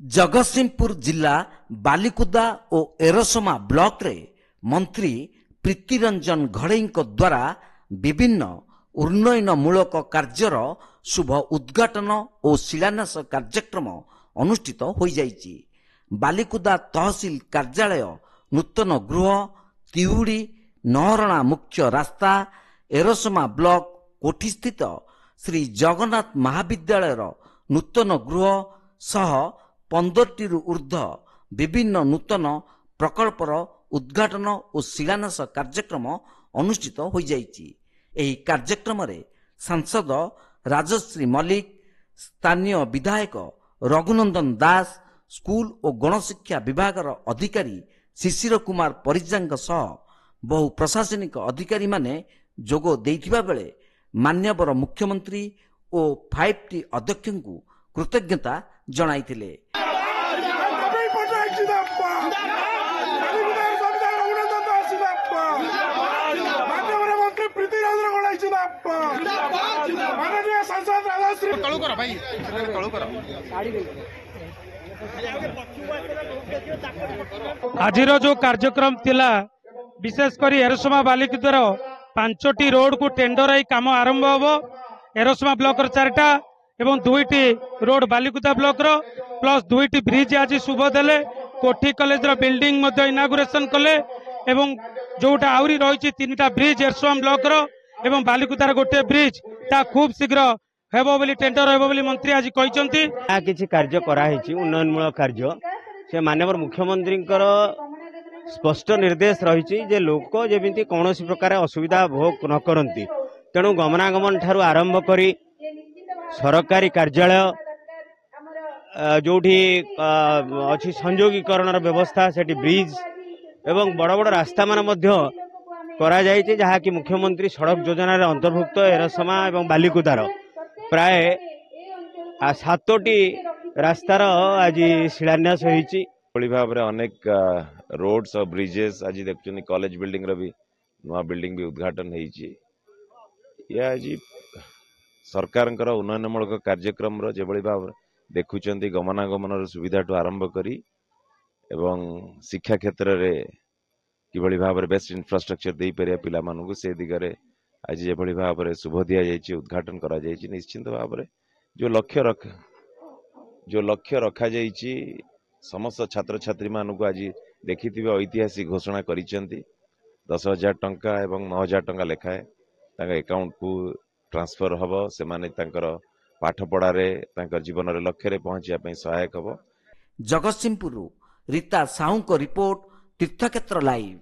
जगतसिंहपुर जिला बालिकुदा और एरसमा ब्लॉक रे मंत्री प्रीतिरंजन घड़ई द्वारा विभिन्न उन्नयनमूलक कार्यर शुभ उद्घाटन और शिलान्यास कार्यक्रम अनुष्ठित हो जाइछि। बालिकुदा तहसील कार्यालय नूतन गृह तिहुड़ी नहरणा मुख्य रास्ता एरसमा ब्लॉक कोठी स्थित श्री जगन्नाथ महाविद्यालय नूतन गृह सह 15 ऊर्ध्व विभिन्न नूतन प्रकल्पर उद्घाटन और शिलान्यास कार्यक्रम अनुष्ठित हो जाइछि। एही कार्यक्रम रे सांसद राजश्री मल्लिक, स्थानीय विधायक रघुनंदन दास, स्कूल और गणशिक्षा विभाग अधिकारी शिशिर कुमार परिजांग सह बहु प्रशासनिक अधिकारी माने जोग देइथिबा बेले मान्यवर मुख्यमंत्री और 5T अध्यक्ष को कृतज्ञता जणाइथिले। आज जो कार्यक्रम थिला विशेषकर एरसमा बालिकुदार 5टी रोड को टेंडर आई काम आरंभ हो। एरसमा ब्लॉक 4टा एवं 2टी road Balikuda block plus 2टी bridge आज शुभ देले। कोठी कॉलेज बिल्डिंग इनागुरेशन कले एवं जोटा आउरी रही 3टा ब्रिज एरसमा ब्लॉक एवं बालिकुदार गोटे ब्रिज ता खूब शीघ्र हेबो बोली टेंडर हेबो बोली मंत्री आज कहिसंती। किछि कार्य करा हिची उन्नयनमूलक कार्य से माननीय मुख्यमंत्री स्पष्ट निर्देश रही जे लोक जेमिति कौनसी प्रकार असुविधा भोग न करती। तेणु गमनागमन ठारू आरंभ करी सरकारी कार्यालय जोठी अच्छी संयोगीकरण व्यवस्था सेठी ब्रिज एवं बड़ बड़ रास्ता मान मध्य करा जायछि, जहा कि मुख्यमंत्री सड़क योजना रे अंतर्भुक्त एरसमा एवं बालिकुदार प्राय 7टी रास्तार आज शिलान्यास होईछि। बड़ी भाव में अनेक रोड्स और ब्रिजेस आज देखुन कॉलेज बिल्डिंग रो भी नवा बिल्डिंग भी उद्घाटन होईछि। या आज सरकार उन्नयनमूलक कार्यक्रम रो जेबळी भाव देखुचंती गमनागमन सुविधा ठू आरंभ करी एवं शिक्षा क्षेत्र रे किभଳି भाव बेस्ट इंफ्रास्ट्रक्चर दे परिया पिला मानकु से दिगरे आज जेभଳି भाव शुभ दिया जाइछि, उद्घाटन करा जाइछि। निश्चित भाव जो लक्ष्य रखा जाइछि समस्त छात्र छात्री मानकु आज देखिथिबे ऐतिहासिक घोषणा करिसेंती 10,000 टंका एवं 9,000 टंका लेखाए तांका अकाउंट को ट्रांसफर हबो। से माने तांकर पाठ पढ़ा रे तांकर जीवन रे लक्ष्य रे पहुंचिया पई सहायक हबो। जगतसिंहपुर रीता साहू को रिपोर्ट तीर्थक्षेत्र लाइव।